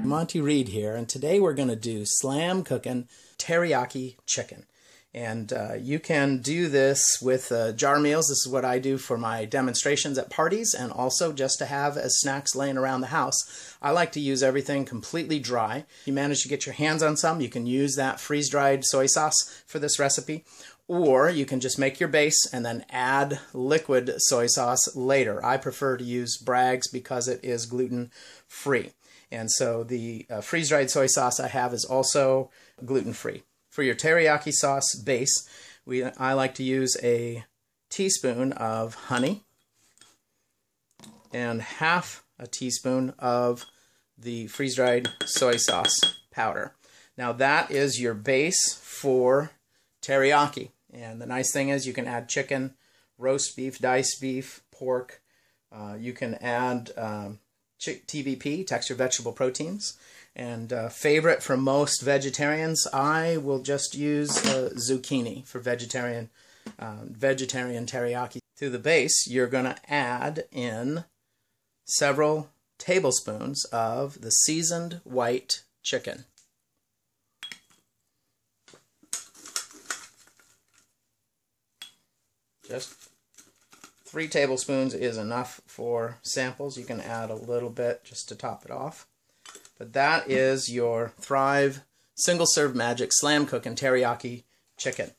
Monty Reed here, and today we're going to do Slamcooking Teriyaki Chicken. And you can do this with jar meals. This is what I do for my demonstrations at parties and also just to have as snacks laying around the house. I like to use everything completely dry. If you manage to get your hands on some, you can use that freeze-dried soy sauce for this recipe. Or you can just make your base and then add liquid soy sauce later. I prefer to use Bragg's because it is gluten-free. And so the freeze-dried soy sauce I have is also gluten-free. For your teriyaki sauce base, I like to use a teaspoon of honey and half a teaspoon of the freeze-dried soy sauce powder. Now that is your base for teriyaki. And the nice thing is you can add chicken, roast beef, diced beef, pork. You can add TVP, textured vegetable proteins. And favorite for most vegetarians, I will just use zucchini for vegetarian teriyaki. To the base, you're going to add in several tablespoons of the seasoned white chicken. Just 3 tablespoons is enough for samples. You can add a little bit just to top it off. But that is your Thrive Single Serve Magic Slamcooking Teriyaki Chicken.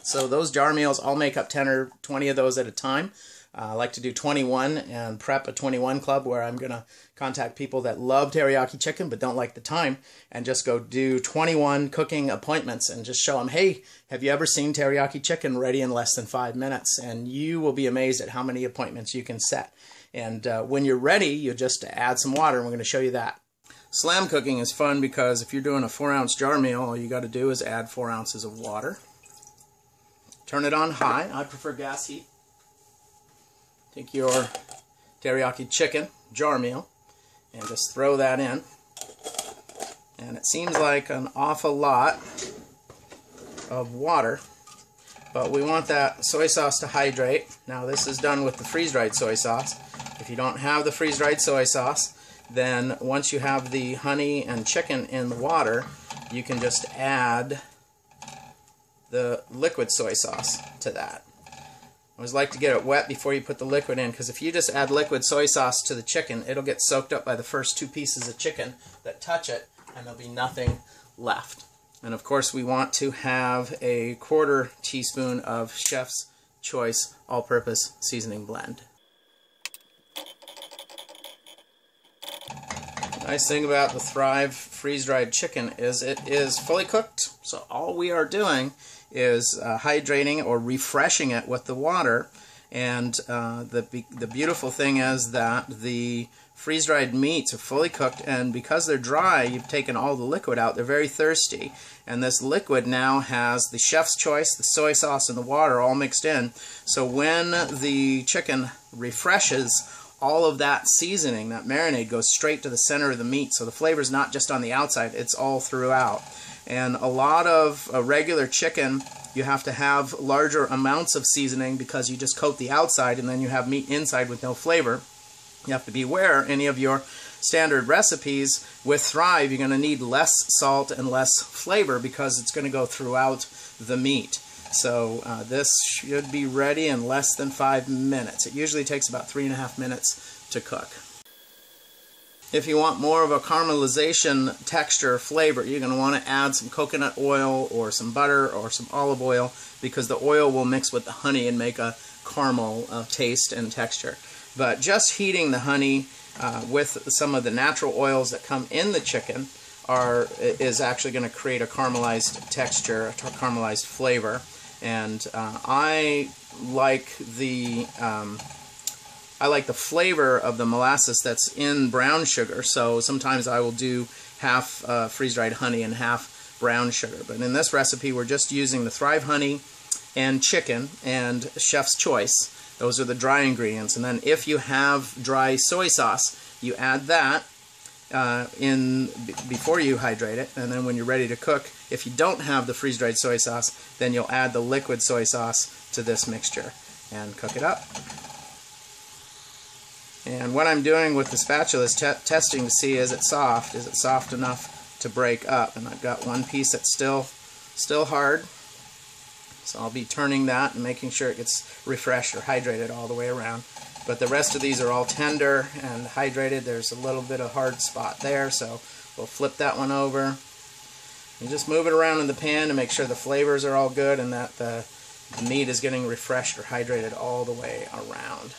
So those jar meals, I'll make up 10 or 20 of those at a time. I like to do 21 and prep a 21 club where I'm going to contact people that love teriyaki chicken but don't like the time and just go do 21 cooking appointments and just show them, hey, have you ever seen teriyaki chicken ready in less than 5 minutes? And you will be amazed at how many appointments you can set. And when you're ready, you just add some water, and we're going to show you that. Slamcooking is fun because if you're doing a 4-ounce jar meal, all you got to do is add 4 ounces of water. Turn it on high. I prefer gas heat. Take your teriyaki chicken jar meal and just throw that in. And it seems like an awful lot of water, but we want that soy sauce to hydrate. Now this is done with the freeze-dried soy sauce. If you don't have the freeze-dried soy sauce, then once you have the honey and chicken in the water, you can just add the liquid soy sauce to that. I always like to get it wet before you put the liquid in, because if you just add liquid soy sauce to the chicken, it'll get soaked up by the first 2 pieces of chicken that touch it, and there'll be nothing left. And of course we want to have a 1/4 teaspoon of Chef's Choice all-purpose seasoning blend. The nice thing about the Thrive freeze-dried chicken is it is fully cooked, so all we are doing is hydrating or refreshing it with the water. And the beautiful thing is that the freeze-dried meats are fully cooked, and because they're dry, you've taken all the liquid out. They're very thirsty, and this liquid now has the Chef's Choice, the soy sauce, and the water all mixed in. So when the chicken refreshes, all of that seasoning, that marinade, goes straight to the center of the meat. So the flavor's not just on the outside, it's all throughout. And a lot of regular chicken, you have to have larger amounts of seasoning because you just coat the outside and then you have meat inside with no flavor. You have to be aware, any of your standard recipes with Thrive, you're going to need less salt and less flavor because it's going to go throughout the meat. So this should be ready in less than 5 minutes. It usually takes about 3.5 minutes to cook. If you want more of a caramelization texture flavor, you're going to want to add some coconut oil or some butter or some olive oil, because the oil will mix with the honey and make a caramel taste and texture. But just heating the honey with some of the natural oils that come in the chicken is actually going to create a caramelized texture, a caramelized flavor. And I like the flavor of the molasses that's in brown sugar, so sometimes I will do half freeze-dried honey and half brown sugar. But in this recipe, we're just using the Thrive honey and chicken and Chef's Choice. Those are the dry ingredients. And then if you have dry soy sauce, you add that in before you hydrate it, and then when you're ready to cook, if you don't have the freeze-dried soy sauce, then you'll add the liquid soy sauce to this mixture and cook it up. And what I'm doing with the spatula is testing to see, is it soft enough to break up. And I've got one piece that's still hard, so I'll be turning that and making sure it gets refreshed or hydrated all the way around. But the rest of these are all tender and hydrated. There's a little bit of hard spot there, so we'll flip that one over and just move it around in the pan to make sure the flavors are all good and that the meat is getting refreshed or hydrated all the way around.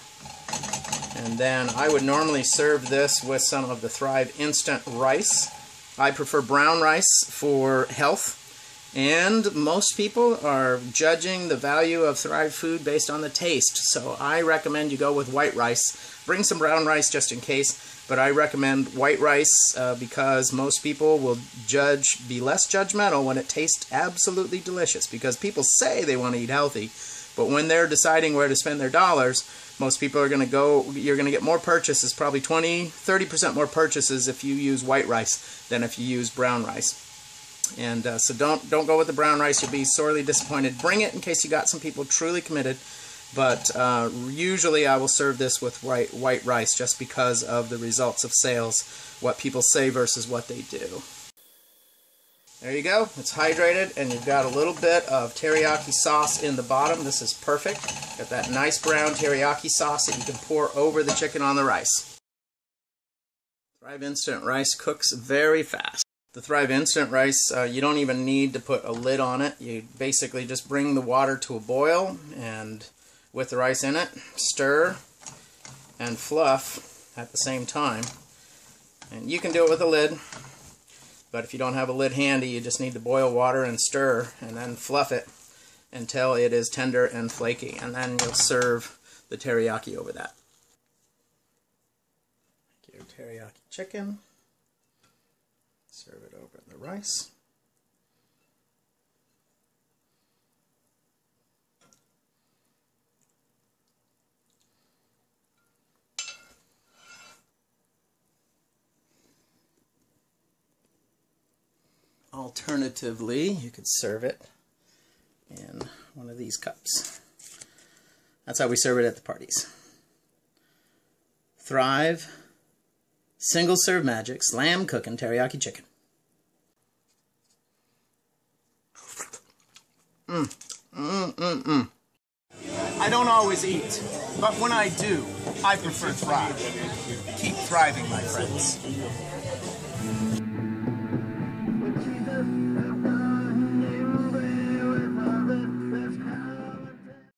And then I would normally serve this with some of the Thrive instant rice. I prefer brown rice for health, and most people are judging the value of Thrive food based on the taste. So I recommend you go with white rice. Bring some brown rice just in case, but I recommend white rice because most people will be less judgmental when it tastes absolutely delicious, because people say they want to eat healthy, but when they're deciding where to spend their dollars, most people are going to you're going to get more purchases, probably 20-30% more purchases if you use white rice than if you use brown rice. And so don't go with the brown rice. You'll be sorely disappointed. Bring it in case you got some people truly committed, but usually I will serve this with white rice just because of the results of sales, what people say versus what they do. There you go. It's hydrated, and you've got a little bit of teriyaki sauce in the bottom. This is perfect. Got that nice brown teriyaki sauce that you can pour over the chicken on the rice. Thrive Instant Rice cooks very fast. The Thrive Instant Rice, you don't even need to put a lid on it. You basically just bring the water to a boil, and with the rice in it, stir and fluff at the same time. And you can do it with a lid, but if you don't have a lid handy, you just need to boil water and stir and then fluff it until it is tender and flaky, and then you'll serve the teriyaki over that. Your teriyaki chicken. Serve it over the rice. Alternatively, you could serve it in one of these cups. That's how we serve it at the parties. Thrive Single Serve Magic Slamcooking Teriyaki Chicken. I don't always eat, but when I do, I prefer Thrive. Keep thriving, my friends.